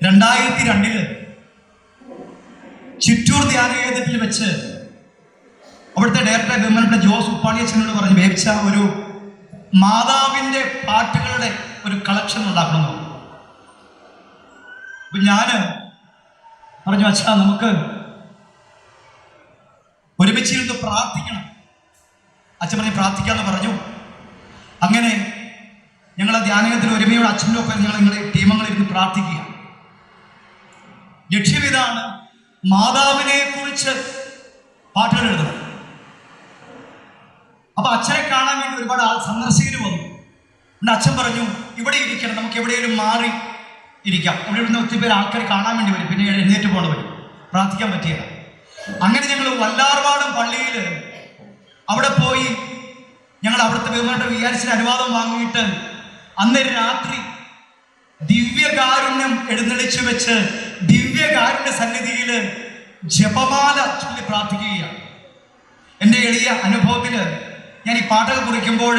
2002 ചിറ്റൂർ ധ്യാനകേന്ദ്രത്തിൽ വെച്ച് അവിടുത്തെ ഡയറക്ടർ ബഹുമാനപ്പെട്ട ജോസ് ഉപ്പാളിയച്ഛനോട് പറഞ്ഞു, വേവിച്ച ഒരു മാതാവിൻ്റെ പാട്ടുകളുടെ ഒരു കളക്ഷൻ ഉണ്ടാക്കണം. അപ്പൊ ഞാന് പറഞ്ഞു, അച്ഛാ നമുക്ക് ഒരുമിച്ചിരുന്ന് പ്രാർത്ഥിക്കണം. അച്ഛൻ പറഞ്ഞ് പ്രാർത്ഥിക്കാന്ന് പറഞ്ഞു. അങ്ങനെ ഞങ്ങൾ ധ്യാനകേന്ദ്രത്തിൽ ഒരുമയോട് അച്ഛൻ്റെ ഒപ്പം നിങ്ങളെ ടീമങ്ങളിരുന്ന് പ്രാർത്ഥിക്കുക. ലക്ഷ്യം ഇതാണ്, മാതാവിനെ കുറിച്ച് പാട്ടുകൾ എഴുതണം. അപ്പൊ അച്ഛനെ കാണാൻ വേണ്ടി ഒരുപാട് സന്ദർശകർ വന്നു. എന്നിട്ട് അച്ഛൻ പറഞ്ഞു, ഇവിടെ ഇരിക്കണം, നമുക്ക് എവിടെയെങ്കിലും മാറി ഇരിക്കാം. ഇവിടെ ഇവിടുന്ന് ഒത്തിരി പേര് ആൾക്കാർ കാണാൻ വേണ്ടി വരും, പിന്നെ എഴുന്നേറ്റ് പോകേണ്ടി വരും, പ്രാർത്ഥിക്കാൻ പറ്റിയില്ല. അങ്ങനെ ഞങ്ങൾ വല്ലാർപാടം പള്ളിയിൽ അവിടെ പോയി ഞങ്ങൾ അവിടുത്തെ ബഹുമാനപ്പെട്ട വികാരിച്ചിന് അനുവാദം വാങ്ങിയിട്ട് അന്ന് രാത്രി ദിവ്യകാരുണ്യം എഴുന്നള്ളിച്ചു വെച്ച് ദിവ്യകാരുണ്യ സന്നിധിയിൽ ജപമാല ചൊല്ലി പ്രാർത്ഥിക്കുകയാണ്. എൻ്റെ എളിയ അനുഭവത്തിൽ ഞാൻ ഈ പാട്ടുകൾ കുറിക്കുമ്പോൾ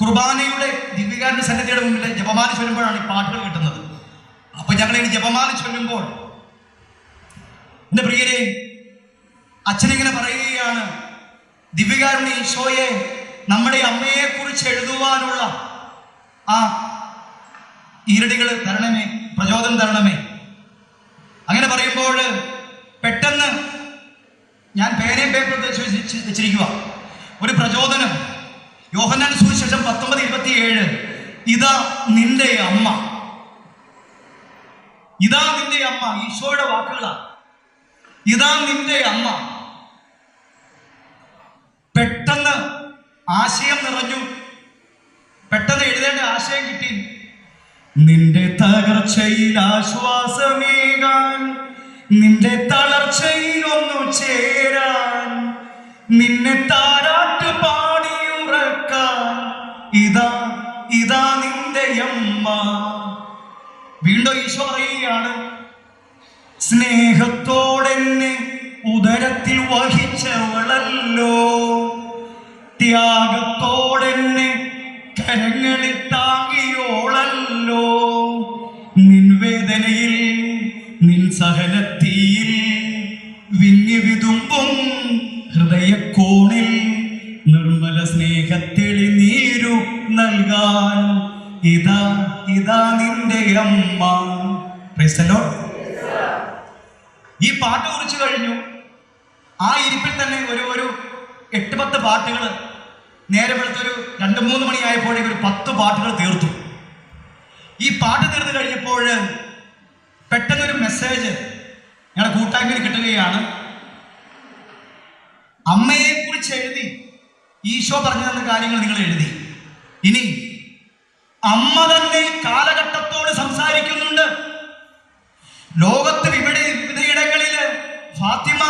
കുർബാനയുടെ ദിവ്യകാരുണ്യ സന്നിധിയുടെ മുമ്പിൽ ജപമാല ചൊല്ലുമ്പോഴാണ് ഈ പാട്ടുകൾ കിട്ടുന്നത്. അപ്പൊ ഞങ്ങൾ ഈ ജപമാല ചൊല്ലുമ്പോൾ എൻ്റെ പ്രിയരെ, അച്ഛനിങ്ങനെ പറയുകയാണ്, ദിവ്യകാരുണ്യ ഈശോയെ നമ്മുടെ അമ്മയെ കുറിച്ച് എഴുതുവാനുള്ള ആ ഈരടികൾ തരണമേ, പ്രചോദനം തരണമേ. അങ്ങനെ പറയുമ്പോൾ പെട്ടെന്ന് ഞാൻ പേനയും പേപ്പർ വെച്ചിരിക്കുക, ഒരു പ്രചോദനം. യോഹന്നാൻ സുവിശേഷം 19:27, ഇതാ നിന്റെ അമ്മ, ഇതാ നിന്റെ അമ്മ. ഈശോയുടെ വാക്കുകളാണ്, ഇതാ നിന്റെ അമ്മ. പെട്ടെന്ന് ആശയം നിറഞ്ഞു, പെട്ടെന്ന് എഴുതേണ്ട ആശയം കിട്ടി. നിന്റെ തകർച്ചയിൽ ആശ്വാസമേകാൻ, നിന്റെ തളർച്ചയിൽ ഒന്നു ചേരാൻ, നിന്നെ താരാട്ട് പാടിയുറക്കാൻ, ഇതാ ഇതാ നിന്റെ അമ്മ. വീണ്ടും ഈശോ പറയുകയാണ്, സ്നേഹത്തോടെന്നെ ഉദരത്തിൽ വഹിച്ചവളല്ലോ, ത്യാഗത്തോടെന്നെ കരങ്ങളിൽ താങ്ങിയോളല്ലോ, നിൻ വേദനയിൽ നിൻ സഹനത്തിയിൽ വിങ്ങി വിതുമ്പും ഹൃദയക്കോണിൽ നിർമ്മല സ്നേഹത്തെളി നീരു നൽകാൻ, ഇതാ ഇതാ നിന്റെ അമ്മ. Praise the Lord. ഈ പാട്ട് കുറിച്ച് കഴിഞ്ഞു. ആ ഇരിപ്പിൽ തന്നെ ഒരു 8-10 പാട്ടുകൾ, നേരെ വെളുത്തൊരു 2-3 മണിയായപ്പോഴേക്കും ഒരു 10 പാട്ടുകൾ തീർത്തു. ഈ പാട്ട് തീർന്നു കഴിഞ്ഞപ്പോൾ പെട്ടെന്നൊരു മെസ്സേജ് ഞങ്ങളുടെ കൂട്ടായ്മയിൽ കിട്ടുകയാണ്. അമ്മയെ കുറിച്ച് എഴുതി, ഈശോ പറഞ്ഞു തന്ന കാര്യങ്ങൾ നിങ്ങൾ എഴുതി. ഇനി അമ്മ തന്നെ കാലഘട്ടത്തോട് സംസാരിക്കുന്നുണ്ട്. ലോകത്ത് വിവിധയിടങ്ങളില് ഫാത്തിമ,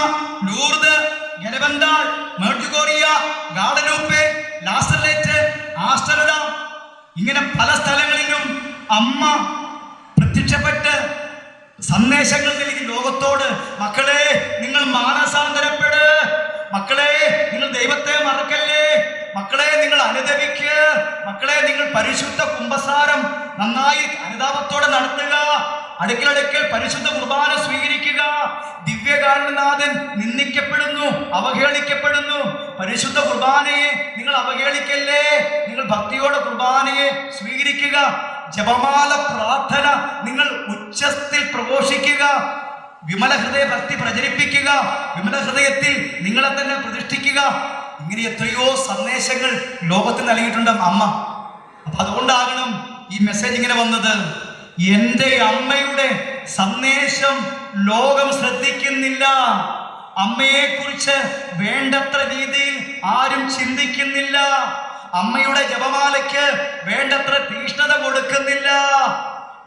ലൂർദ്, ഗലബന്താൾ, മെർജുഗോറിയ, ഗാഡലൂപ്പെ, ലാസറേറ്റ്, ആംസ്റ്റർഡാം, ഇങ്ങനെ പല സ്ഥലങ്ങളിലും അമ്മ പ്രത്യക്ഷപ്പെട്ട് സന്ദേശങ്ങൾ നൽകി ലോകത്തോട്. മക്കളെ, നിങ്ങൾ മാനസാന്തരപ്പെട്, മക്കളെ നിങ്ങൾ ദൈവത്തെ മറക്കല്ലേ, മക്കളെ നിങ്ങൾ അനുദപിക്ക്, മക്കളെ നിങ്ങൾ പരിശുദ്ധ കുമ്പസാരം നന്നായി അനുതാപത്തോടെ നടത്തുക, അടുക്കലടുക്കൽ പരിശുദ്ധ കുർബാന സ്വീകരിക്കുക. ദിവ്യകാരുണ്യനാഥൻ നിന്ദിക്കപ്പെടുന്നു, അവഹേളിക്കപ്പെടുന്നു. പരിശുദ്ധ കുർബാനയെ നിങ്ങൾ അവഹേളിക്കല്ലേ, നിങ്ങൾ ഭക്തിയോടെ കുർബാനയെ സ്വീകരിക്കുക. ജപമാല പ്രാർത്ഥന നിങ്ങൾ ഉച്ചത്തിൽ പ്രഘോഷിക്കുക. വിമല ഹൃദയ ഭക്തി പ്രചരിപ്പിക്കുക, വിമല ഹൃദയത്തിൽ നിങ്ങളെ തന്നെ പ്രതിഷ്ഠിക്കുക. ഇങ്ങനെ എത്രയോ സന്ദേശങ്ങൾ ലോകത്തിൽ നൽകിയിട്ടുണ്ട് അമ്മ. അപ്പൊ അതുകൊണ്ടാകണം ഈ മെസ്സേജ് ഇങ്ങനെ വന്നത്. എൻ്റെ അമ്മയുടെ സന്ദേശം ലോകം ശ്രദ്ധിക്കുന്നില്ല, അമ്മയെ കുറിച്ച് വേണ്ടത്ര രീതിയിൽ ആരും ചിന്തിക്കുന്നില്ല, അമ്മയുടെ ജപമാലയ്ക്ക് വേണ്ടത്ര തീഷ്ണത കൊടുക്കുന്നില്ല,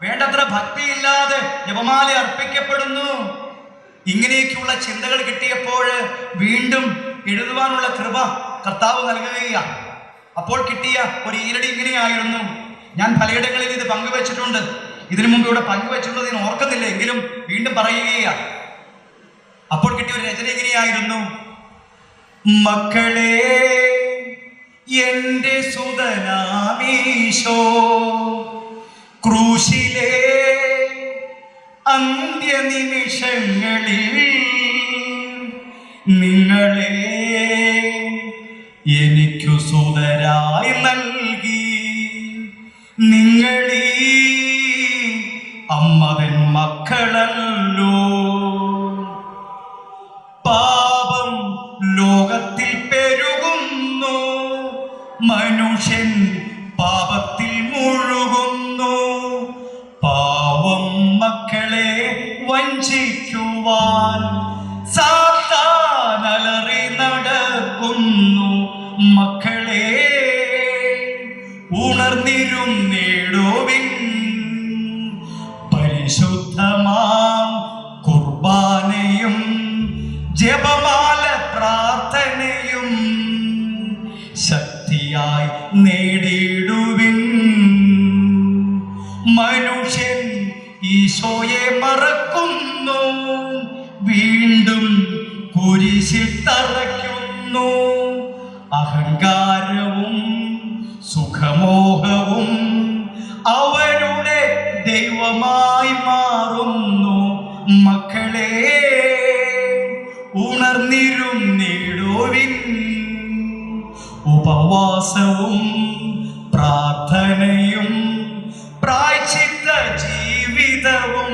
വേണ്ടത്ര ഭക്തിയില്ലാതെ ജപമാല അർപ്പിക്കപ്പെടുന്നു. ഇങ്ങനെയൊക്കെയുള്ള ചിന്തകൾ കിട്ടിയപ്പോൾ വീണ്ടും എഴുതുവാനുള്ള കൃപ കർത്താവ് നൽകുകയാണ്. അപ്പോൾ കിട്ടിയ ഒരു ഈരടി ഇങ്ങനെയായിരുന്നു. ഞാൻ പലയിടങ്ങളിൽ ഇത് പങ്കുവെച്ചിട്ടുണ്ട്, ഇതിനു മുമ്പ് ഇവിടെ പങ്കുവെച്ചിട്ടുള്ളത് ഞാൻ ഓർക്കുന്നില്ല, എങ്കിലും വീണ്ടും പറയുകയാണ്. അപ്പോൾ കിട്ടിയ ഒരു രചന ഇങ്ങനെയായിരുന്നു. മക്കളെ, എന്റെ സുതനാമീശോ ക്രൂശിലെ അന്ത്യനിമിഷങ്ങളിൽ നിങ്ങളെ എനിക്കു സുതരായി നൽകി. നിങ്ങളീ അമ്മതൻ മക്കളല്ലോ. പാപം ലോകത്തിൽ പെരുകുന്നു, മനുഷ്യൻ പാപത്തിൽ മുഴുകുന്നു. പാവം മക്കളെ വഞ്ചിക്കുവാൻ സാത്താൻ അലറി നടക്കുന്നു. മക്കളെ ഉണർന്നിരുന്നിടുവിൻ. പരിശുദ്ധമാം കുർബാനയും ജപമാല പ്രാർത്ഥനയും ശക്തിയായി നേടിയിടുവിൻ. മനുഷ്യൻ ഈശോയെ മറക്കുന്നു, വീണ്ടും കുരിശിൽ തറയ്ക്കുന്നു. അഹങ്കാരവും സുഖമോഹവും അവരുടെ ദൈവമായി മാറുന്നു. മക്കളെ ഉണർന്നിരുന്നിടുവിൻ. ഉപവാസവും പ്രാർത്ഥനയും പ്രായശ്ചിത്ത ജീവിതവും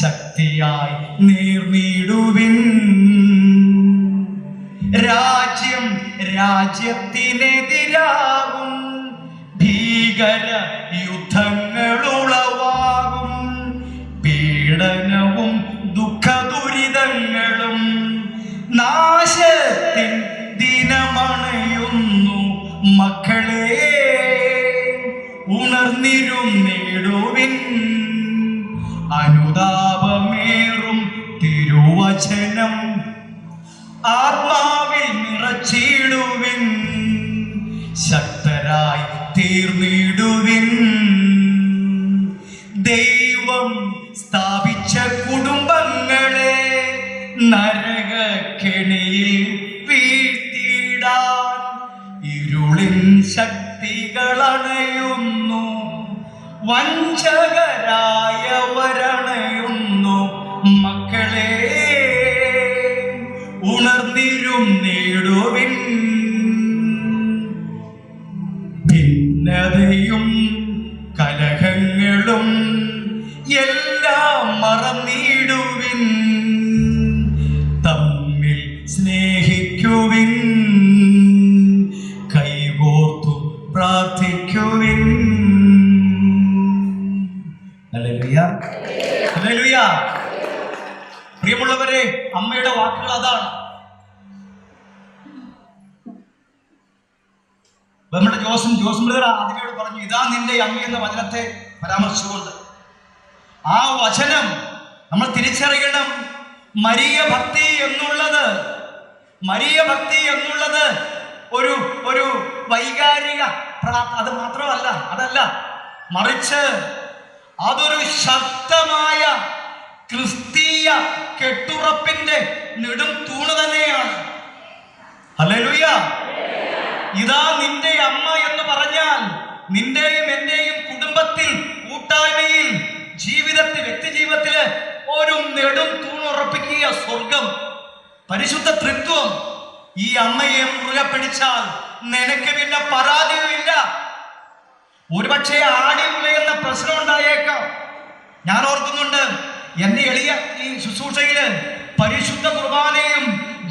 ശക്തിയായി നേർന്നിടുവിൻ. രാജ്യം രാജ്യത്തിനെതിരാകും, ഭീകര യുദ്ധങ്ങളുളവാകും. പീഡനവും ദുഃഖദുരിതങ്ങളും നാശത്തിൻ ദിനമണയുന്നു. മക്കളെ ഉണർന്നിരുന്നിടുവിൻ. അനുതാപമേറും തിരുവചനം ആത്മാവിൽ നിറച്ചിടുവിൻ. ശക്തരായി തീർന്നിടുവിൻ. ദൈവം സ്ഥാപിച്ച കുടുംബങ്ങളെ നരകക്കെണിയിൽ വീഴ്ത്തിയിടാൻ ഇരുളിൻ ശക്തികളണയുന്നു. വഞ്ചകരായവരണയുന്നു. മക്കളെ ഉണർന്നിരുന്നിടുവിൻ. ഭിന്നതയും കലഹങ്ങളും എല്ലാം മറന്നിടുവിൻ. തമ്മിൽ സ്നേഹിക്കുവിൻ, കൈകോർത്തു പ്രാർത്ഥിക്കുവിൻ. Hallelujah, hallelujah. പ്രിയമുള്ളവരെ, അമ്മയുടെ വാക്കുകൾ അതാണ്. നമ്മുടെ ജോസം ബ്രദർ ആദ്യമോട് പറഞ്ഞു, ഇതാ നിന്റെ അമ്മ എന്ന വചനത്തെ പരാമർശിച്ചുകൊണ്ട് ആ വചനം നമ്മൾ തിരിച്ചറിയണം. മരിയ ഭക്തി എന്നുള്ളത് ഒരു വൈകാരിക അത് മാത്രമല്ല, അതല്ല, മറിച്ച് അതൊരു ശക്തമായ ക്രിസ്തീയ കെട്ടുറപ്പിന്റെ നെടും തൂണ് തന്നെയാണ്. ഹല്ലേലൂയ. ഇതാ നിന്റെ അമ്മ എന്ന് പറഞ്ഞാൽ നിന്റെയും എന്റെയും കുടുംബത്തിൽ, കൂട്ടായ്മയിൽ, ജീവിതത്തിൽ, വ്യക്തിജീവിതത്തില് ഒരു നെടും തൂണുറപ്പിക്കുക സ്വർഗം, പരിശുദ്ധ ത്രിത്വം. ഈ അമ്മയെ മുറുകെ പിടിച്ചാൽ നിനക്ക് പിന്നെ പരാജയമില്ല. ഒരുപക്ഷെ ആടി ഉലയുന്ന പ്രശ്നം ഉണ്ടായേക്കാം. ഞാൻ ഓർക്കുന്നുണ്ട്, എന്റെ എളിയ ഈ ശുശ്രൂഷയില് പരിശുദ്ധ കുർബാനയും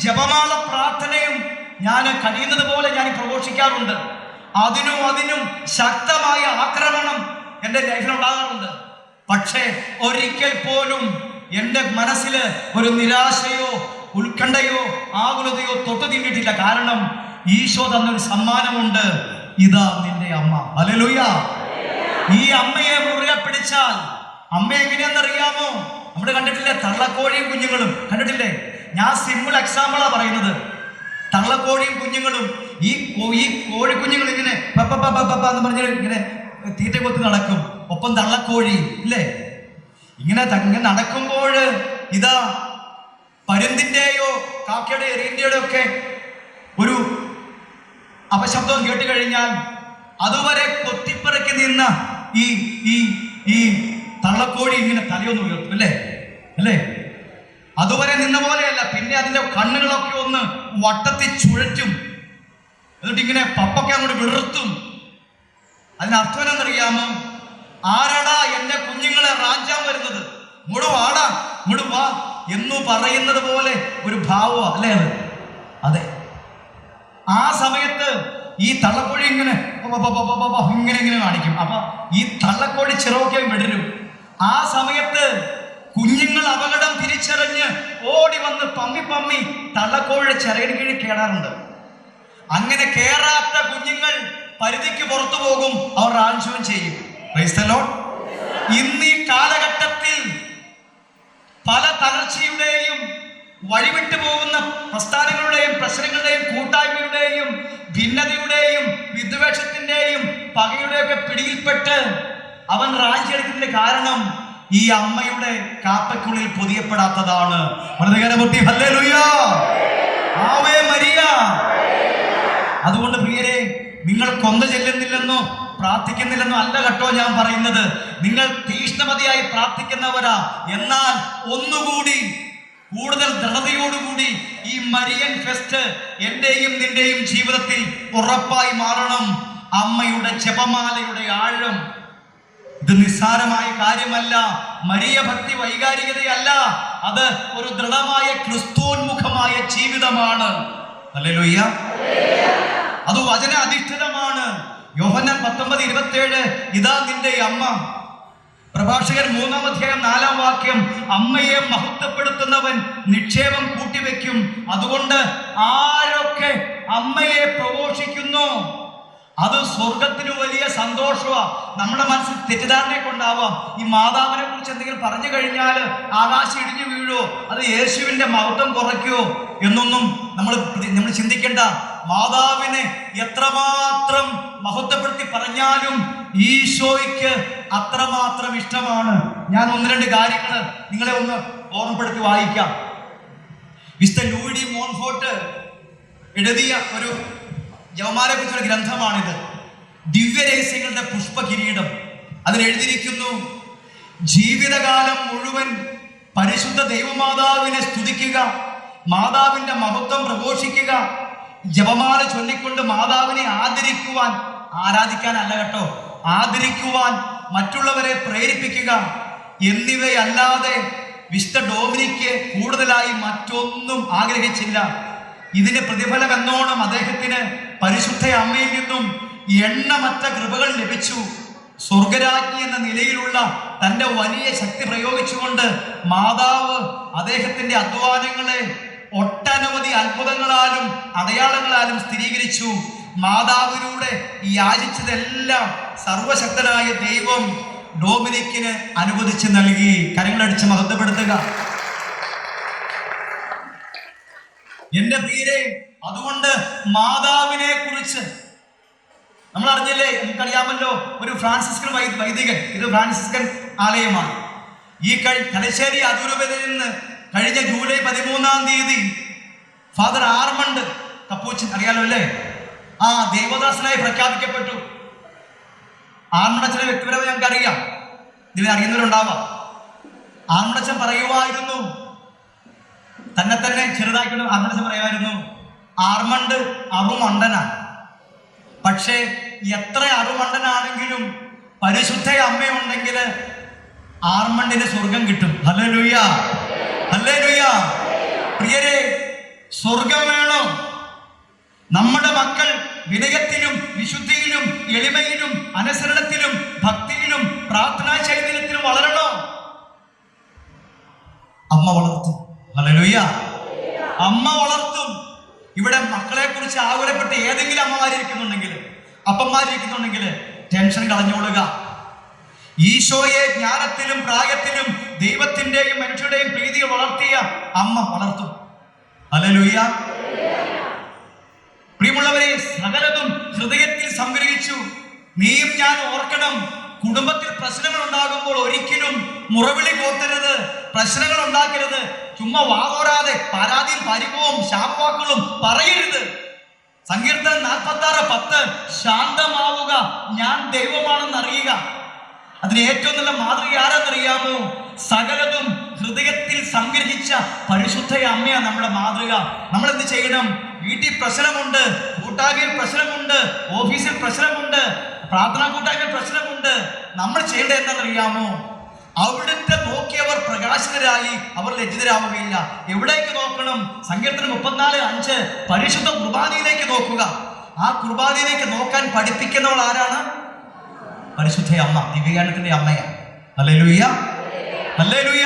ജപമാല പ്രാർത്ഥനയും ഞാൻ കഴിയുന്നത് പോലെ ഞാൻ പ്രഘോഷിക്കാറുണ്ട്. അതിനും ശക്തമായ ആക്രമണം എൻ്റെ ലൈഫിലുണ്ടാകാറുണ്ട്. പക്ഷേ ഒരിക്കൽ പോലും എൻ്റെ മനസ്സിൽ ഒരു നിരാശയോ ഉത്കണ്ഠയോ ആകുലതയോ തൊട്ടു തിന്നിട്ടില്ല. കാരണം ഈശോ തന്നൊരു സമ്മാനമുണ്ട്, ഇതാ നിന്റെ അമ്മ. ഹല്ലേലൂയ. ഈ അമ്മയെ മുറുകെ പിടിച്ചാൽ, അമ്മ എങ്ങനെയാണെന്നറിയാമോ? നമ്മൾ കണ്ടിട്ടില്ലേ തള്ളക്കോഴിയും കുഞ്ഞുങ്ങളും? കണ്ടിട്ടില്ലേ? ഞാൻ സിമ്പിൾ എക്സാമ്പിളാ പറയുന്നത്. തള്ളക്കോഴിയും കുഞ്ഞുങ്ങളും, ഈ കോഴിക്കുഞ്ഞുങ്ങൾ ഇങ്ങനെ എന്ന് പറഞ്ഞ് ഇങ്ങനെ തീറ്റ കൊത്തി നടക്കും. ഒപ്പം തള്ളക്കോഴി ഇല്ലേ ഇങ്ങനെ നടക്കുമ്പോൾ ഇതാ പരുന്തിന്റെയോ കാക്കയുടെ എറിയന്റെയോ ഒക്കെ ഒരു അപശബ്ദം കേട്ട് കഴിഞ്ഞാൽ അതുവരെ കൊത്തിപ്പറക്കി നിന്ന ഈ തള്ളക്കോഴി ഇങ്ങനെ തലയൊന്ന് ഉയർത്തും, അല്ലേ അല്ലേ? അതുവരെ നിന്ന പോലെയല്ല, പിന്നെ അതിന്റെ കണ്ണുകളൊക്കെ ഒന്ന് വട്ടത്തിൽ ചുഴറ്റും, എന്നിട്ട് ഇങ്ങനെ പപ്പൊക്കെ അങ്ങോട്ട് വിടർത്തും. അതിനർത്ഥം എന്നറിയാമോ? ആരടാ എന്റെ കുഞ്ഞുങ്ങളെ റാഞ്ചാൻ വരുന്നത്, ഇങ്ങോട്ട് വാടാ, ഇങ്ങോട്ട് വാ എന്നു പറയുന്നത് പോലെ ഒരു ഭാവമാ, അല്ലേ അത്? അതെ. ആ സമയത്ത് ഈ തള്ളക്കോഴി ഇങ്ങനെ ഇങ്ങനെ ഇങ്ങനെ കാണിക്കും. അപ്പൊ ഈ തള്ളക്കോഴി ചിറകൊക്കെ വിടരും. ആ സമയത്ത് കുഞ്ഞുങ്ങൾ അപകടം തിരിച്ചറിഞ്ഞ് ഓടി വന്ന് പമ്മി പമ്മി തള്ളക്കോഴിയുടെ ചിറകിന് കീഴിൽ കയറാറുണ്ട്. അങ്ങനെ കേറാത്ത കുഞ്ഞുങ്ങൾ പരിധിക്ക് പുറത്തു പോകും, അവർ റാഞ്ചും ചെയ്യും. Praise the Lord. ഇന്ന് ഈ കാലഘട്ടത്തിൽ പല തളർച്ചയുടെയും വഴിവിട്ടു പോകുന്ന പ്രസ്ഥാനങ്ങളുടെയും പ്രശ്നങ്ങളുടെയും കൂട്ടായ്മയുടെയും ഭിന്നതയുടെയും വിദ്വേഷത്തിന്റെയും പകയുടെയൊക്കെ പിടിയിൽപ്പെട്ട് അവൻ റാഞ്ചിയെടുക്കുന്നതിന്റെ കാരണം ഈ അമ്മയുടെ കാപ്പയ്ക്കുള്ളിൽ പൊതിയപ്പെടാത്തതാണ്. Ave Maria. അതുകൊണ്ട് പ്രിയരെ, നിങ്ങൾ കൊന്ത ചെല്ലുന്നില്ലെന്നോ പ്രാർത്ഥിക്കുന്നില്ലെന്നോ അല്ല കേട്ടോ ഞാൻ പറയുന്നത്. നിങ്ങൾ തീഷ്ണമതിയായി പ്രാർത്ഥിക്കുന്നവരാ. എന്നാൽ ഒന്നുകൂടി കൂടുതൽ ദൃഢതയോടുകൂടി ഈ മരിയൻ ഫെസ്റ്റ് എന്റെയും നിന്റെയും ജീവിതത്തിൽ ഉറപ്പായി മാറണം. അമ്മയുടെ ജപമാലയുടെ ആഴം ഇത് നിസ്സാരമായ കാര്യമല്ല. മരിയ ഭക്തി വൈകാരികതയല്ല, അത് ഒരു ദൃഢമായ ക്രിസ്തോന്മുഖമായ ജീവിതമാണ്. ഹല്ലേലൂയ. അത് വചന അധിഷ്ഠിതമാണ്. യോഹന്നാൻ 19:27 ഇതാ നിന്റെ അമ്മ. പ്രഭാഷകൻ 3-ാം അധ്യായം 4-ാം വാക്യം അമ്മയെ മഹത്വപ്പെടുത്തുന്നവൻ നിക്ഷേപം കൂട്ടിവെക്കും. അതുകൊണ്ട് ആരൊക്കെ അമ്മയെ പ്രഘോഷിക്കുന്നു അത് സ്വർഗത്തിന് വലിയ സന്തോഷമാണ്. നമ്മുടെ മനസ്സിൽ തെറ്റിദ്ധാരണയൊക്കെ ഉണ്ടാവാം. ഈ മാതാവിനെ കുറിച്ച് എന്തെങ്കിലും പറഞ്ഞു കഴിഞ്ഞാൽ ആകാശം ഇടിഞ്ഞു വീഴോ, അത് യേശുവിന്റെ മഹത്വം കുറയ്ക്കുമോ എന്നൊന്നും നമ്മൾ ചിന്തിക്കേണ്ട. മാതാവിനെ എത്രമാത്രം മഹത്വപ്പെടുത്തി പറഞ്ഞാലും ഈശോയ്ക്ക് അത്രമാത്രം ഇഷ്ടമാണ്. ഞാൻ 1-2 കാര്യങ്ങൾ നിങ്ങളെ ഒന്ന് ഓർമ്മപ്പെടുത്തി വായിക്കാം. വിശുദ്ധ ലൂയി ഡി മോൺഫോർട്ട് എഴുതിയ ഒരു ജപമാലയെ കുറിച്ചൊരു ഗ്രന്ഥമാണിത്. ദിവ്യരഹസ്യങ്ങളുടെ പുഷ്പകിരീടം. അതിൽ എഴുതിയിരിക്കുന്നു, ജീവിതകാലം മുഴുവൻ പരിശുദ്ധ ദൈവമാതാവിനെ സ്തുതിക്കുക, മാതാവിന്റെ മഹത്വം പ്രഘോഷിക്കുക, ജപമാല ചൊല്ലിക്കൊണ്ട് മാതാവിനെ ആദരിക്കുവാൻ, ആരാധിക്കാനല്ല കേട്ടോ, ആദരിക്കുവാൻ മറ്റുള്ളവരെ പ്രേരിപ്പിക്കുക എന്നിവയല്ലാതെ വിശുദ്ധ ഡൊമിനിക്ക് കൂടുതലായി മറ്റൊന്നും ആഗ്രഹിച്ചില്ല. ഇതിന്റെ പ്രതിഫലം എന്നോണം അദ്ദേഹത്തിന് പരിശുദ്ധ അമ്മയിൽ നിന്നും എണ്ണമറ്റ കൃപകൾ ലഭിച്ചു. സ്വർഗരാജ്ഞി എന്ന നിലയിലുള്ള തന്റെ വലിയ ശക്തി പ്രയോഗിച്ചുകൊണ്ട് മാതാവ് അദ്ദേഹത്തിന്റെ അധ്വാനങ്ങളെ ഒട്ടനവധി അത്ഭുതങ്ങളാലും അടയാളങ്ങളാലും സ്ഥിരീകരിച്ചു. മാതാവിലൂടെ യാചിച്ചതെല്ലാം സർവശക്തനായ ദൈവം ഡൊമിനിക്കിന് അനുവദിച്ച് നൽകി. കരങ്ങളടിച്ച് മഹത്വപ്പെടുത്തുക എന്റെ പ്രിയരെ. അതുകൊണ്ട് മാതാവിനെ കുറിച്ച് നമ്മൾ അറിഞ്ഞില്ലേ, നമുക്കറിയാമല്ലോ, ഒരു ഫ്രാൻസിസ്കൻ വൈദികൻ, ഇത് ഫ്രാൻസിസ്കൻ ആലയമാണ്. ഈ തലശ്ശേരി അതിരൂപതയിൽ നിന്ന് കഴിഞ്ഞ ജൂലൈ 13-ാം തീയതി ഫാദർ ആർമണ്ട് കപ്പൂച്ചിൻ, അറിയാലോ അല്ലേ, ദേവദാസനായി പ്രഖ്യാപിക്കപ്പെട്ടു. ആർമണ്ടച്ചനെ വ്യക്തിപരമായി ഞങ്ങൾക്ക് അറിയാം, ഇതിനെ അറിയുന്നവരുണ്ടാവാം. ആർമണ്ടച്ചൻ പറയുമായിരുന്നു, തന്നെ ചെറുതാക്കിയിട്ട് ആർമണ്ടച്ചൻ പറയുമായിരുന്നു, ആർമണ്ട് അറുമണ്ടനാണ്. പക്ഷേ എത്ര അറുമണ്ടനാണെങ്കിലും പരിശുദ്ധ അമ്മയുണ്ടെങ്കിൽ ആർമണ്ടിന് സ്വർഗം കിട്ടും. Hallelujah, hallelujah. പ്രിയരെ, സ്വർഗം വേണം. നമ്മുടെ മക്കൾ വിനയത്തിലും വിശുദ്ധിയിലും എളിമയിലും അനുസരണത്തിലും ഭക്തിയിലും പ്രാർത്ഥനാ ചൈതന്യത്തിലും വളരണം. അമ്മ വളർത്തും. ഹല്ലേലൂയ, അമ്മ വളർത്തും. ഇവിടെ മക്കളെ കുറിച്ച് ആകുലപ്പെട്ട് ഏതെങ്കിലും അമ്മമാരിക്കുന്നുണ്ടെങ്കിൽ, അപ്പന്മാരിക്കുന്നുണ്ടെങ്കിൽ ടെൻഷൻ കളഞ്ഞോളുക. ഈശോയെ ജ്ഞാനത്തിലും പ്രായത്തിലും ദൈവത്തിന്റെയും മനുഷ്യരുടെയും പ്രീതി വളർത്തിയ അമ്മ വളർത്തും. ഹല്ലേലൂയ. പ്രിയമുള്ളവരെ, സകലതും ഹൃദയത്തിൽ സംഗ്രഹിച്ചു. നീയും ഞാൻ ഓർക്കണം, കുടുംബത്തിൽ പ്രശ്നങ്ങൾ ഉണ്ടാകുമ്പോൾ ഒരിക്കലും മുറവിളി കോർത്തരുത്, പ്രശ്നങ്ങൾ ഉണ്ടാക്കരുത്. ചുമ്മാ വാതോരാതെ പരാതിയും പരിഭവവും ശാപവാക്കുകളും പറയരുത്. സങ്കീർത്തനം 46:10 ശാന്തമാവുക, ഞാൻ ദൈവമാണെന്ന് അറിയുക. അതിന് ഏറ്റവും നല്ല മാതൃക ആരാന്നറിയാമോ? സകലതും ഹൃദയത്തിൽ സംഗ്രഹിച്ച പരിശുദ്ധ അമ്മയാണ് നമ്മുടെ മാതൃക. നമ്മൾ എന്ത് ചെയ്യണം? വീട്ടിൽ പ്രശ്നമുണ്ട്, കൂട്ടായ്മയിൽ പ്രശ്നമുണ്ട്, ഓഫീസിൽ പ്രശ്നമുണ്ട്, പ്രാർത്ഥനാ കൂട്ടായ്മയിൽ പ്രശ്നമുണ്ട്. നമ്മൾ ചെയ്യേണ്ടത് എന്താണെന്നറിയാമോ? അവിടുത്തെ നോക്കിയവർ പ്രകാശിതരായി, അവർ ലജ്ജിതരാവുകയില്ല. എവിടേക്ക് നോക്കണം? സങ്കീർത്തനം 34:5 പരിശുദ്ധ കുർബാനയിലേക്ക് നോക്കുക. ആ കുർബാനയിലേക്ക് നോക്കാൻ പഠിപ്പിക്കുന്നവൾ ആരാണ്? പരിശുദ്ധ അമ്മ, ദിവ്യകാരുണ്യത്തിന്റെ അമ്മയാണ്. Hallelujah, hallelujah.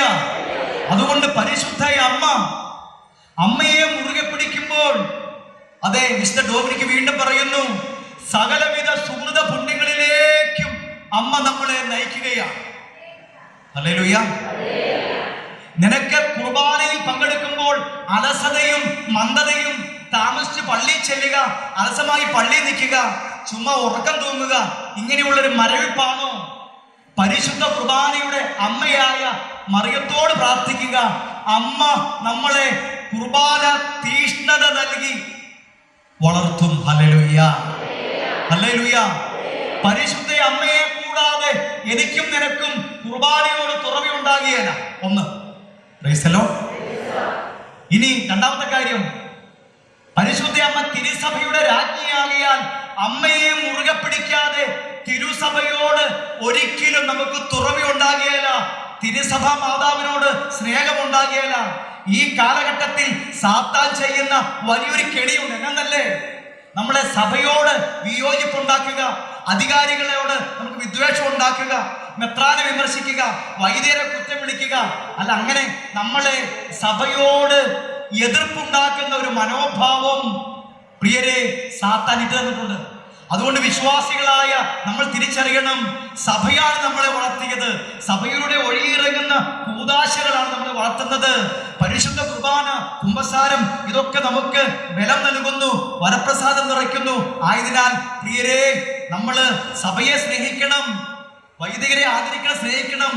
അതുകൊണ്ട് പരിശുദ്ധ അമ്മയെ മുറുകെ പിടിക്കുമ്പോൾ, അതെ, വിശുദ്ധ ഡോമിനിക്ക് വീണ്ടും പറയുന്നു, സകലവിധ സുഹൃത പുണ്യങ്ങളിലേക്കും അമ്മ നമ്മളെ നയിക്കുകയാണ്. ഹല്ലേലൂയ. നിനക്ക് കുർബാനയിൽ പങ്കെടുക്കുമ്പോൾ അലസതയും മന്ദതയും, താമസിച്ച് പള്ളിയിൽ ചെല്ലുക, അലസമായി പള്ളിയിൽ നിൽക്കുക, ചുമ്മാ ഉറക്കം തൂങ്ങുക, ഇങ്ങനെയുള്ളൊരു മരവിപ്പാണോ? പരിശുദ്ധ കുർബാനയുടെ അമ്മയായ മറിയത്തോട് പ്രാർത്ഥിക്കുക. അമ്മ നമ്മളെ കുർബാന തീഷ്ണത നൽകി വളർത്തും. Hallelujah, hallelujah. പരിശുദ്ധ അമ്മയെ കൂടാതെ എനിക്കും നിനക്കും കുർബാനയോട് തുറവി ഉണ്ടാകുകയില്ല. ഒന്ന്, പ്രൈസ് ദി ലോർഡ്. ഇനി രണ്ടാമത്തെ കാര്യം, പരിശുദ്ധ അമ്മ തിരുസഭയുടെ രാജ്ഞിയാകിയാൽ അമ്മയെ മുറുകെ പിടിക്കാതെ തിരുസഭയോട് ഒരിക്കലും നമുക്ക് തുറവി ഉണ്ടാകുകയില്ല. തിരുസഭ മാതാവിനോട് സ്നേഹമുണ്ടാകുകയില്ല. ഈ കാലഘട്ടത്തിൽ സാത്താൻ ചെയ്യുന്ന വലിയൊരു കെണിയുണ്ട്. എന്നല്ലേ? നമ്മളെ സഭയോട് വിയോജിപ്പുണ്ടാക്കുക, അധികാരികളോട് നമുക്ക് വിദ്വേഷം ഉണ്ടാക്കുക, മെത്രാനെ വിമർശിക്കുക, വൈദ്യരെ കുറ്റം വിളിക്കുക. അല്ല, അങ്ങനെ നമ്മളെ സഭയോട് എതിർപ്പുണ്ടാക്കുന്ന ഒരു മനോഭാവം പ്രിയരെ സാത്താൻ ഇട്ട് തന്നിട്ടുണ്ട്. അതുകൊണ്ട് വിശ്വാസികളായ നമ്മൾ തിരിച്ചറിയണം, സഭയാണ് നമ്മളെ വളർത്തിയത്. സഭയുടെ ഒഴുകിയിറങ്ങുന്ന കൂദാശകളാണ് നമ്മളെ വളർത്തുന്നത്. പരിശുദ്ധ കുർബാന, കുമ്പസാരം, ഇതൊക്കെ നമുക്ക് ബലം നൽകുന്നു, വരപ്രസാദം നിറയ്ക്കുന്നു. ആയതിനാൽ പ്രിയരെ, നമ്മള് സഭയെ സ്നേഹിക്കണം, വൈദികരെ ആദരിക്കണം, സ്നേഹിക്കണം,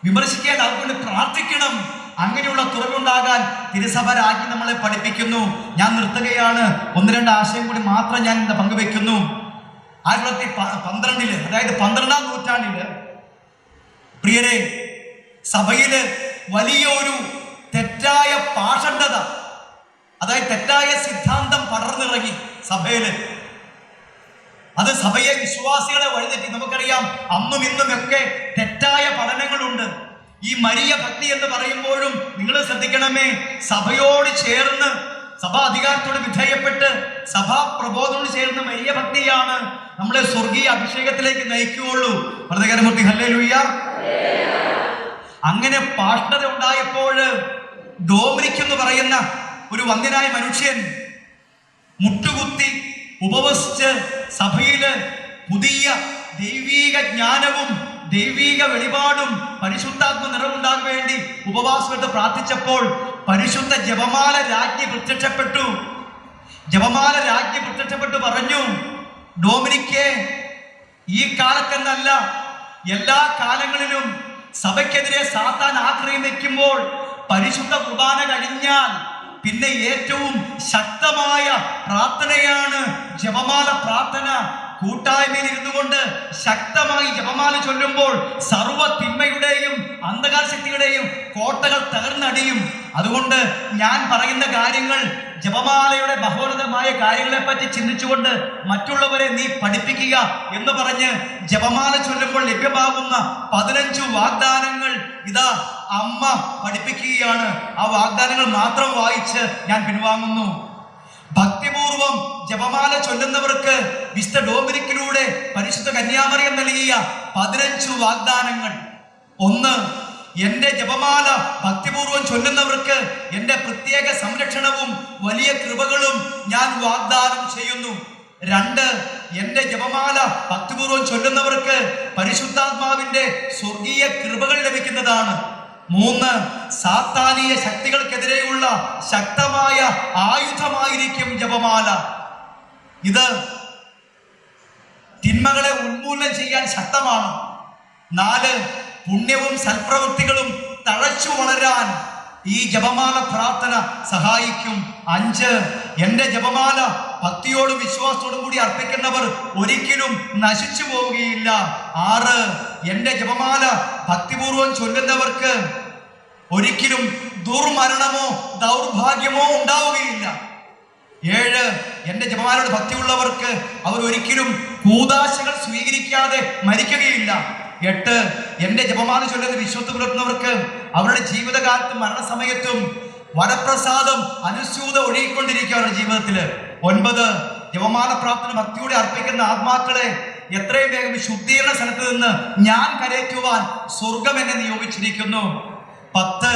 വിമർശിക്കാൻ അവർക്ക് പ്രാർത്ഥിക്കണം. അങ്ങനെയുള്ള തുറവുണ്ടാകാൻ തിരുസഭ രാജ്ഞി നമ്മളെ പഠിപ്പിക്കുന്നു. ഞാൻ നിർത്തുകയാണ്. 1-2 ആശയം കൂടി മാത്രം ഞാൻ ഇന്ന് പങ്കുവെക്കുന്നു. 1912, അതായത് 12-ാം നൂറ്റാണ്ടില് പ്രിയരെ, സഭയില് വലിയൊരു തെറ്റായ പാഷണ്ഡത, അതായത് തെറ്റായ സിദ്ധാന്തം പടർന്നിറങ്ങി സഭയില്. അത് സഭയെ, വിശ്വാസികളെ വഴിതെറ്റി. നമുക്കറിയാം, അന്നും ഇന്നും ഒക്കെ തെറ്റായ പഠനങ്ങളുണ്ട്. ഈ മരിയ ഭക്തി എന്ന് പറയുമ്പോഴും നിങ്ങൾ ശ്രദ്ധിക്കണമേ, സഭയോട് ചേർന്ന്, സഭാ അധികാരത്തോട് വിധേയപ്പെട്ട്, സഭാ പ്രബോധനോട് ചേർന്ന് മരിയ ഭക്തിയാണ് നമ്മളെ സ്വർഗീയ അഭിഷേകത്തിലേക്ക് നയിക്കുകയുള്ളൂ. പ്രതകരമൂർത്തി ഹല്ലേലൂയ. അങ്ങനെ പാഷ്ണത ഉണ്ടായപ്പോൾ ഡോമിനിക് എന്ന് പറയുന്ന ഒരു വന്ദ്യനായ മനുഷ്യൻ മുട്ടുകുത്തി ഉപവസിച്ച് സഭയില് പുതിയ ദൈവീക ജ്ഞാനവും ദൈവീക വെളിപാടും പരിശുദ്ധാത്മ നിറവുണ്ടാകാൻ വേണ്ടി ഉപവാസമെടുത്ത് പ്രാർത്ഥിച്ചപ്പോൾ പരിശുദ്ധ ജപമാല രാജ്ഞി പ്രത്യക്ഷപ്പെട്ടു. ജപമാല രാജ്ഞി പ്രത്യക്ഷപ്പെട്ടു പറഞ്ഞു, ഡോമിനിക്കേ, ഈ കാലത്തെന്നല്ല, എല്ലാ കാലങ്ങളിലും സഭയ്ക്കെതിരെ സാത്താൻ ആക്രമിക്കുമ്പോൾ പരിശുദ്ധ കുർബാന കഴിഞ്ഞാൽ പിന്നെ ഏറ്റവും ശക്തമായ പ്രാർത്ഥനയാണ് ജപമാല പ്രാർത്ഥന. കൂട്ടായ്മയിൽ ഇരുന്നു കൊണ്ട് ശക്തമായി ജപമാല ചൊല്ലുമ്പോൾ സർവ്വ തിന്മയുടെയും അന്ധകാര ശക്തിയുടെയും കോട്ടകൾ തകർന്നടിയും. അതുകൊണ്ട് ഞാൻ പറയുന്ന കാര്യങ്ങൾ, ജപമാലയുടെ ബഹോന്നതമായ കാര്യങ്ങളെ പറ്റി ചിന്തിച്ചുകൊണ്ട് മറ്റുള്ളവരെ നീ പഠിപ്പിക്കുക എന്ന് പറഞ്ഞ് ജപമാല ചൊല്ലുമ്പോൾ ലഭ്യമാകുന്ന 15 വാഗ്ദാനങ്ങൾ ഇതാ അമ്മ പഠിപ്പിക്കുകയാണ്. ആ വാഗ്ദാനങ്ങൾ മാത്രം വായിച്ച് ഞാൻ പിൻവാങ്ങുന്നു. ഭക്തിപൂർവം ജപമാല ചൊല്ലുന്നവർക്ക് വിശുദ്ധ ഡോമിനിക്കിലൂടെ പരിശുദ്ധ കന്യാമറിയം നൽകിയ 15 വാഗ്ദാനങ്ങൾ. 1, എന്റെ ജപമാല ഭക്തിപൂർവം ചൊല്ലുന്നവർക്ക് എന്റെ പ്രത്യേക സംരക്ഷണവും വലിയ കൃപകളും ഞാൻ വാഗ്ദാനം ചെയ്യുന്നു. 2, എന്റെ ജപമാല ഭക്തിപൂർവം ചൊല്ലുന്നവർക്ക് പരിശുദ്ധാത്മാവിന്റെ സ്വർഗീയ കൃപകൾ ലഭിക്കുന്നതാണ്. 3, സാത്താനീയ ശക്തികൾക്കെതിരെയുള്ള ശക്തമായ ആയുധമായിരിക്കും ജപമാല. ഇത് തിന്മകളെ ഉന്മൂലനം ചെയ്യാൻ ശക്തമാണ്. 4, പുണ്യവും സൽപ്രവൃത്തികളും തഴച്ചു വളരാൻ ഈ ജപമാല പ്രാർത്ഥന സഹായിക്കും. 5, എന്റെ ജപമാല ഭക്തിയോടും വിശ്വാസത്തോടും കൂടി അർപ്പിക്കുന്നവർ ഒരിക്കലും നശിച്ചു പോവുകയില്ല. 6, എന്റെ ജപമാല ഭക്തിപൂർവം ചൊല്ലുന്നവർക്ക് ഒരിക്കലും ദുർമരണമോ ദൗർഭാഗ്യമോ ഉണ്ടാവുകയില്ല. 7, എന്റെ ജപമാലയോട് ഭക്തിയുള്ളവർക്ക് അവർ ഒരിക്കലും കൂദാശകൾ സ്വീകരിക്കാതെ മരിക്കുകയില്ല. 8, എന്റെ ജപമാല ചൊല്ലുന്ന വിശ്വസ്ത പുലർത്തുന്നവർക്ക് അവരുടെ ജീവിതകാലത്തും മരണസമയത്തും വരപ്രസാദം അനുസ്യൂത ഒഴുകിക്കൊണ്ടിരിക്കുക അവരുടെ ജീവിതത്തില്. 9, ജപമാല പ്രാർത്ഥന ഭക്തിയോടെ അർപ്പിക്കുന്ന ആത്മാക്കളെ എത്രയും വേഗം ശുദ്ധീകരണ സ്ഥലത്ത് നിന്ന് ഞാൻ കരയറ്റുവാൻ സ്വർഗം എന്നെ നിയോഗിച്ചിരിക്കുന്നു. 10,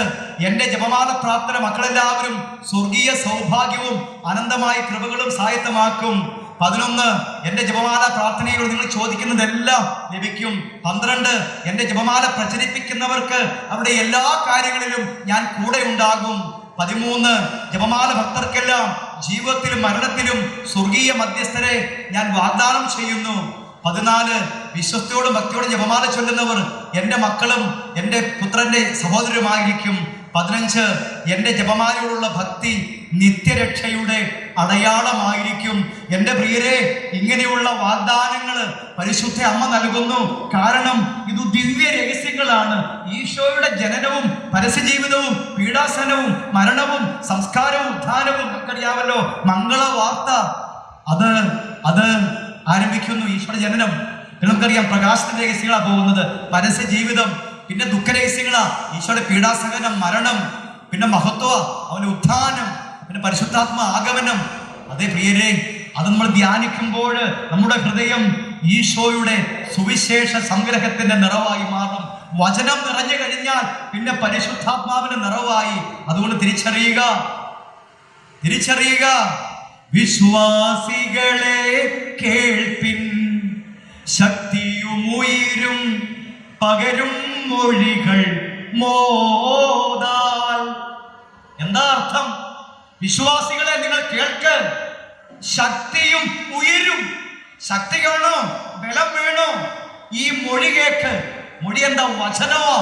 എന്റെ ജപമാല പ്രാർത്ഥന മക്കളെല്ലാവരും സ്വർഗീയ സൗഭാഗ്യവും അനന്തമായ കൃപകളും സായത്തമാക്കും. 11, എന്റെ ജപമാല പ്രാർത്ഥനയോട് നിങ്ങൾ ചോദിക്കുന്നതെല്ലാം ലഭിക്കും. 12, എന്റെ ജപമാല പ്രചരിപ്പിക്കുന്നവർക്ക് അവരുടെ എല്ലാ കാര്യങ്ങളിലും ഞാൻ കൂടെ ഉണ്ടാകും. 13, ജപമാല ഭക്തർക്കെല്ലാം ജീവിതത്തിലും മരണത്തിലും സ്വർഗീയ മധ്യസ്ഥരെ ഞാൻ വാഗ്ദാനം ചെയ്യുന്നു. 14, വിശ്വസ്തയോടും ഭക്തിയോടും ജപമാല ചൊല്ലുന്നവർ എൻ്റെ മക്കളും എൻ്റെ പുത്രന്റെ സഹോദരരുമായിരിക്കും. 15, എന്റെ ജപമാലയോടുള്ള ഭക്തി നിത്യരക്ഷയുടെ അടയാളമായിരിക്കും. എൻ്റെ പ്രിയരെ, ഇങ്ങനെയുള്ള വാഗ്ദാനങ്ങൾ പരിശുദ്ധ അമ്മ നൽകുന്നു. കാരണം ഇത് ദിവ്യ രഹസ്യങ്ങളാണ്. ഈശോയുടെ ജനനവും പരസ്യജീവിതവും പീഡാസനവും മരണവും സംസ്കാരവും ഉത്ഥാനവും നമുക്കറിയാമല്ലോ. മംഗളവാർത്ത അത് ആരംഭിക്കുന്നു. ഈശോയുടെ ജനനം നമുക്കറിയാം. പ്രകാശത്തിന്റെ രഹസ്യങ്ങളാണ് പോകുന്നത്. പരസ്യ ജീവിതം, പിന്നെ ദുഃഖരഹസ്യങ്ങളാ ഈശോയുടെ പീഡാസഹനം, മരണം, പിന്നെ മഹത്വ അവന്റെ ഉത്ഥാനം, പിന്നെ പരിശുദ്ധാത്മ ആഗമനം. അതേ പ്രിയരെ, അത് നമ്മൾ ധ്യാനിക്കുമ്പോൾ നമ്മുടെ ഹൃദയം ഈശോയുടെ സുവിശേഷ സംഗ്രഹത്തിന്റെ നിറവായി മാറും. വചനം നിറഞ്ഞു കഴിഞ്ഞാൽ പിന്നെ പരിശുദ്ധാത്മാവിന്റെ നിറവായി. അതുകൊണ്ട് തിരിച്ചറിയുക വിശ്വാസികളെ കേൾപ്പിൻ, ശക്തിയും ഉയരും പകരും മൊഴികൾ മോദാൽ. എന്താ അർത്ഥം? വിശ്വാസികളെ നിങ്ങൾ കേൾക്ക്, ശക്തിയും ഉയരും. ശക്തി വേണോ? ബലം വേണോ? ഈ മൊഴി കേൾക്ക്. മൊഴി എന്താ? വചനമോ?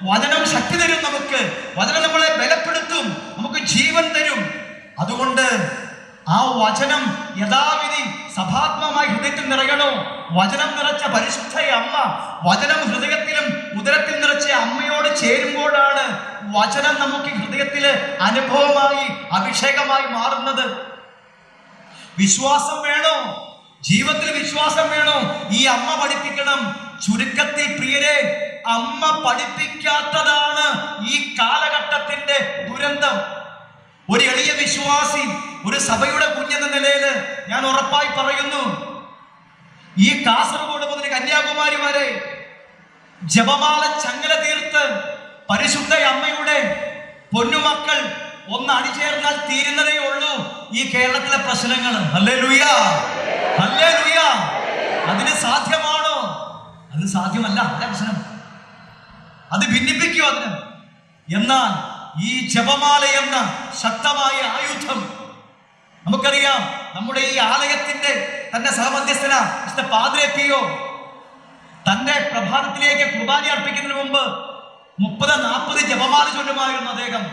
വചനം ശക്തി തരും നമുക്ക്. വചനം നമ്മളെ ബലപ്പെടുത്തും, നമുക്ക് ജീവൻ തരും. അതുകൊണ്ട് ആ വചനം യഥാവിധി സഭാത്മമായി ഹൃദയത്തിൽ നിറയണോ? വചനം നിറച്ച പരിശുദ്ധ അമ്മ, വചനം ഹൃദയത്തിലും ഉദരത്തിൽ നിറച്ച അമ്മയോട് ചേരുമ്പോഴാണ് വചനം നമുക്ക് ഹൃദയത്തില് അനുഭവമായി അഭിഷേകമായി മാറുന്നത്. വിശ്വാസം വേണോ? ജീവിതത്തിൽ വിശ്വാസം വേണോ? ഈ അമ്മ പഠിപ്പിക്കണം. ചുരുക്കത്തിൽ പ്രിയരെ, അമ്മ പഠിപ്പിക്കാത്തതാണ് ഈ കാലഘട്ടത്തിന്റെ ദുരന്തം. ഒരു എളിയ വിശ്വാസി, ഒരു സഭയുടെ കുഞ്ഞെന്ന നിലയിൽ ഞാൻ ഉറപ്പായി പറയുന്നു, ഈ കാസർഗോഡ് മുതൽ കന്യാകുമാരി വരെ ജപമാല ചങ്ങല തീർത്ത് പരിശുദ്ധ അമ്മയുടെ പൊന്നുമക്കൾ ഒന്ന് അണിചേർന്നാൽ തീരുന്നതേ ഉള്ളൂ ഈ കേരളത്തിലെ പ്രശ്നങ്ങൾ. Hallelujah, hallelujah. അതിന് സാധ്യമാണോ? അത് സാധ്യമല്ല. അല്ല പ്രശ്നം, അത് ഭിന്നിപ്പിക്കും അതിന്. എന്നാൽ ഈ ജപമാല എന്ന ശക്തമായ ആയുധം നമുക്കറിയാം. നമ്മുടെ ഈ ആലയത്തിന്റെ തന്നെ സഹമധ്യസ്ഥന പാദ്രേ പിയോ തന്റെ പ്രഭാതത്തിലേക്ക് കുർബാന അർപ്പിക്കുന്നതിന് മുമ്പ് 30-40 ജപമാല ചൊല്ലുമായിരുന്നു അദ്ദേഹം.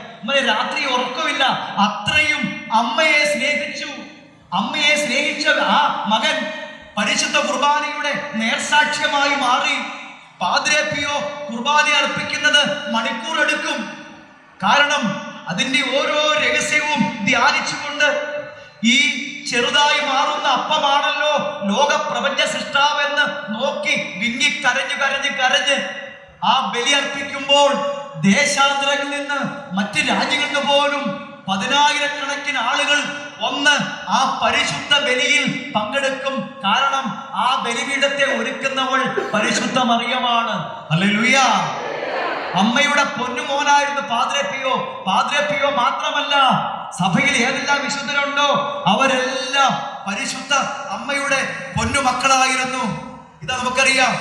രാത്രി ഉറക്കമില്ല. അത്രയും അമ്മയെ സ്നേഹിച്ചു. അമ്മയെ സ്നേഹിച്ച ആ മകൻ പരിശുദ്ധ കുർബാനയുടെ നേർസാക്ഷ്യമായി മാറി. പാദ്രേ പിയോ കുർബാന അർപ്പിക്കുന്നത് മണിക്കൂർ എടുക്കും. കാരണം അതിന്റെ ഓരോ രഹസ്യവും ധ്യാനിച്ചുകൊണ്ട് ഈ ചെറുതായി മാറുന്ന അപ്പമാണല്ലോ ലോക പ്രപഞ്ച സൃഷ്ടാവെന്ന് നോക്കി വിങ്ങി കരഞ്ഞ് ആ ബലി അർപ്പിക്കുമ്പോൾ ദേശാന്തരങ്ങളിൽ നിന്ന് മറ്റ് രാജ്യങ്ങളിൽ നിന്ന് പോലും 10,000-കണക്കിന് ആളുകൾ ഒന്ന് ആ പരിശുദ്ധ ബലിയിൽ പങ്കെടുക്കും. കാരണം ആ ബലിപീഠത്തെ ഒരുക്കുന്നവൾ പരിശുദ്ധ മറിയമാണ്. ഹല്ലേലൂയ. അമ്മയുടെ പൊന്നുമോനായിരുന്നു പാദ്രേ പിയോ. പാദ്രേ പിയോ മാത്രമല്ല, സഭയിൽ ഏതെല്ലാം വിശുദ്ധരുണ്ടോ അവരെല്ലാം പരിശുദ്ധ അമ്മയുടെ പൊന്നുമക്കളായിരുന്നു. ഇതാ നമുക്കറിയാം.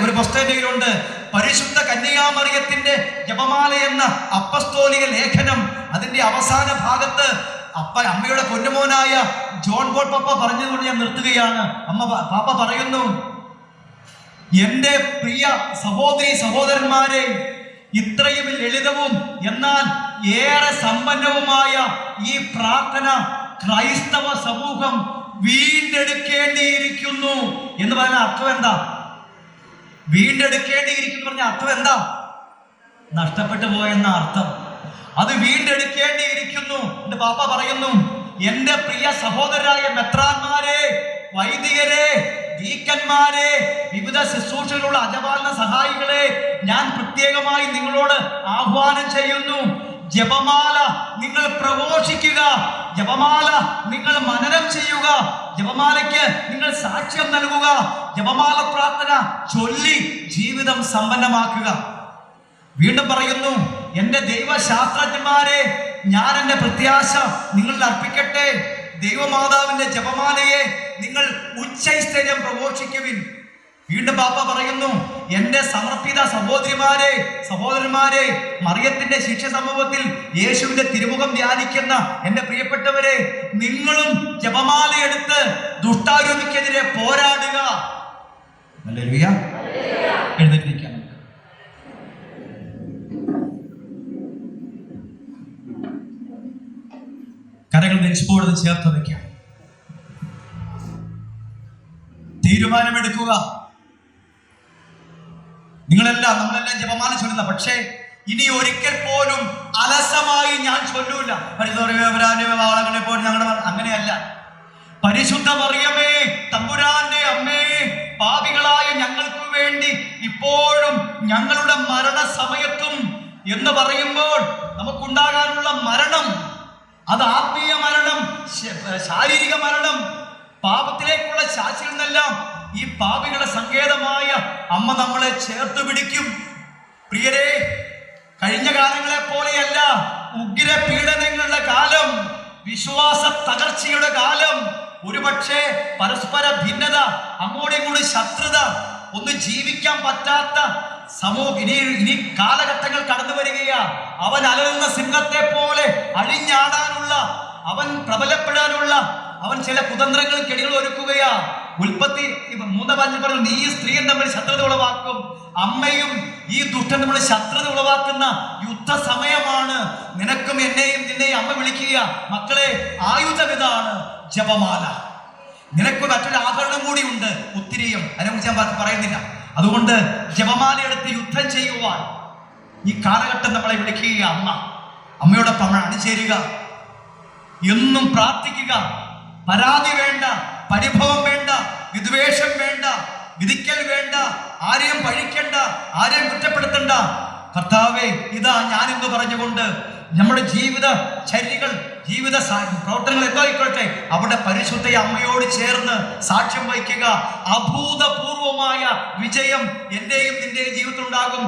ഒരു പുസ്തകത്തിലുണ്ട്, പരിശുദ്ധ കന്യാമറിയത്തിന്റെ ജപമാല എന്ന അപ്പസ്തോലിക ലേഖനം. അതിന്റെ അവസാന ഭാഗത്ത് അമ്മയുടെ പൊന്നുമോനായ ജോൺ പോൾ പാപ്പ പറഞ്ഞതുകൊണ്ട് ഞാൻ നിർത്തുകയാണ്. പാപ്പ പറയുന്നു, എന്റെ പ്രിയ സഹോദരി സഹോദരന്മാരെ, ഇത്രയും ലളിതവും എന്നാൽ ഏറെ സമ്പന്നവുമായ ഈ പ്രാർത്ഥന ക്രൈസ്തവ സമൂഹം വീണ്ടെടുക്കേണ്ടിയിരിക്കുന്നു എന്ന് പറഞ്ഞ അർത്ഥം എന്താ? വീണ്ടെടുക്കേണ്ടിയിരിക്കുന്നു പറഞ്ഞ അർത്ഥം എന്താ? നഷ്ടപ്പെട്ടു പോയെന്ന അർത്ഥം. അത് വീണ്ടെടുക്കേണ്ടിയിരിക്കുന്നു. എന്റെ പാപ്പ പറയുന്നു, എന്റെ പ്രിയ സഹോദരരായ മെത്രാന്മാരെ, വൈദികരെ, ഡീക്കന്മാരെ, വിവിധ ശുശ്രൂഷകളുള്ള അജപാലന സഹായികളെ ഞാൻ പ്രത്യേകമായി നിങ്ങളോട് ആഹ്വാനം ചെയ്യുന്നു. ജപമാല നിങ്ങൾ പ്രഘോഷിക്കുക, ജപമാല നിങ്ങൾ മനനം ചെയ്യുക, ജപമാലയ്ക്ക് നിങ്ങൾ സാക്ഷ്യം നൽകുക, ജപമാല പ്രാർത്ഥന ചൊല്ലി ജീവിതം സമ്പന്നമാക്കുക. വീണ്ടും പറയുന്നു, എന്റെ ദൈവശാസ്ത്രജ്ഞന്മാരെ, ഞാൻ എന്റെ പ്രത്യാശ നിങ്ങളിൽ അർപ്പിക്കട്ടെ. ദൈവമാതാവിന്റെ ജപമാലയെ നിങ്ങൾ ഉച്ചൈസ്തര്യം പ്രഘോഷിക്കുവിൻ. വീണ്ടും പാപ്പ പറയുന്നു, എന്റെ സമർപ്പിത സഹോദരിമാരെ, സഹോദരന്മാരെ, മറിയത്തിന്റെ ശിക്ഷ സമൂഹത്തിൽ യേശുവിന്റെ തിരുമുഖം ധ്യാനിക്കുന്ന എന്റെ പ്രിയപ്പെട്ടവരെ, നിങ്ങളും ജപമാല എടുത്ത് ദുഷ്ടാരൂപിക്കെതിരെ പോരാടുക. ഹല്ലേലൂയ. എഴുന്നേറ്റിരിക്കാം. കരങ്ങൾ നെഞ്ചോട് ചേർത്ത് വയ്ക്കാം. തീരുമാനമെടുക്കുക. നമ്മളെല്ലാം ജപമാല ചൊല്ലുന്ന, പക്ഷേ ഇനി ഒരിക്കൽ പോലും അലസമായി ഞാൻ ചൊല്ലൂല. അങ്ങനെയല്ല. പരിശുദ്ധ മറിയമേ, തമ്പുരാന്റെ അമ്മേ, പാപികളായ ഞങ്ങൾക്ക് വേണ്ടി ഇപ്പോഴും ഞങ്ങളുടെ മരണസമയത്തും എന്ന് പറയുമ്പോൾ നമുക്കുണ്ടാകാനുള്ള മരണം, അത് ആത്മീയ മരണം, ശാരീരിക മരണം, പാപത്തിലേക്കുള്ള ശാസിയിൽ നിന്നെല്ലാം ഈ പാപികളുടെ സങ്കേതമായ അമ്മ നമ്മളെ ചേർത്ത് പിടിക്കും. പ്രിയരെ, കഴിഞ്ഞ കാലങ്ങളെ പോലെയല്ല. ഉഗ്ര പീഡനങ്ങളുടെ കാലം, വിശ്വാസ തകർച്ചയുടെ കാലം, ഒരുപക്ഷെ പരസ്പര ഭിന്നത, അങ്ങോട്ടും ഇങ്ങോട്ടും ശത്രുത, ഒന്ന് ജീവിക്കാൻ പറ്റാത്ത സമൂഹം ഇനി കാലഘട്ടങ്ങൾ കടന്നു വരികയാ. അവൻ അലറുന്ന സിംഹത്തെ പോലെ അഴിഞ്ഞാടാനുള്ള, അവൻ പ്രബലപ്പെടാനുള്ള, അവൻ ചില കുതന്ത്രങ്ങൾ കെണികൾ ഒരുക്കുകയാ. ഉൽപ്പത്തി 3:5 പറഞ്ഞു, നീ സ്ത്രീയും തമ്മിൽ ശത്രുത ഉളവാക്കും. അമ്മയും ഈ ദുഷ്ടൻ തമ്മിൽ ശത്രുത ഉളവാക്കുന്ന യുദ്ധ സമയമാണ്. നിനക്കും എന്നെയും നിന്നെയും അമ്മ വിളിക്കുക, മക്കളെ, ആയുധം ഇതാണ്, ജപമാല. നിനക്ക് മറ്റൊരു ആഭരണം കൂടി ഉണ്ട്, ഉത്തിരിയും. അതിനെക്കുറിച്ച് ഞാൻ പറയുന്നില്ല. അതുകൊണ്ട് ജപമാല എടുത്ത് യുദ്ധം ചെയ്യുവാൻ ഈ കാലഘട്ടം നമ്മളെ വിളിക്കുക. അമ്മയോടൊപ്പം അണിചേരുക, എന്നും പ്രാർത്ഥിക്കുക. പരാതി വേണ്ട, പരിഭവം വേണ്ട, വിദ്വേഷം വേണ്ട, വിധിക്കൽ വേണ്ട, ആരെയും പഴിക്കണ്ട, ആരെയും കുറ്റപ്പെടുത്തണ്ട. കർത്താവേ, ഇതാ ഞാനെന്ന് പറഞ്ഞുകൊണ്ട് നമ്മുടെ ജീവിത ചര്യകൾ, ജീവിത പ്രവർത്തനങ്ങൾ എന്തായിക്കോട്ടെ, അവിടെ പരിശുദ്ധ അമ്മയോട് ചേർന്ന് സാക്ഷ്യം വഹിക്കുക. അഭൂതപൂർവമായ വിജയം എന്റെയും നിന്റെയും ജീവിതത്തിൽ ഉണ്ടാകും.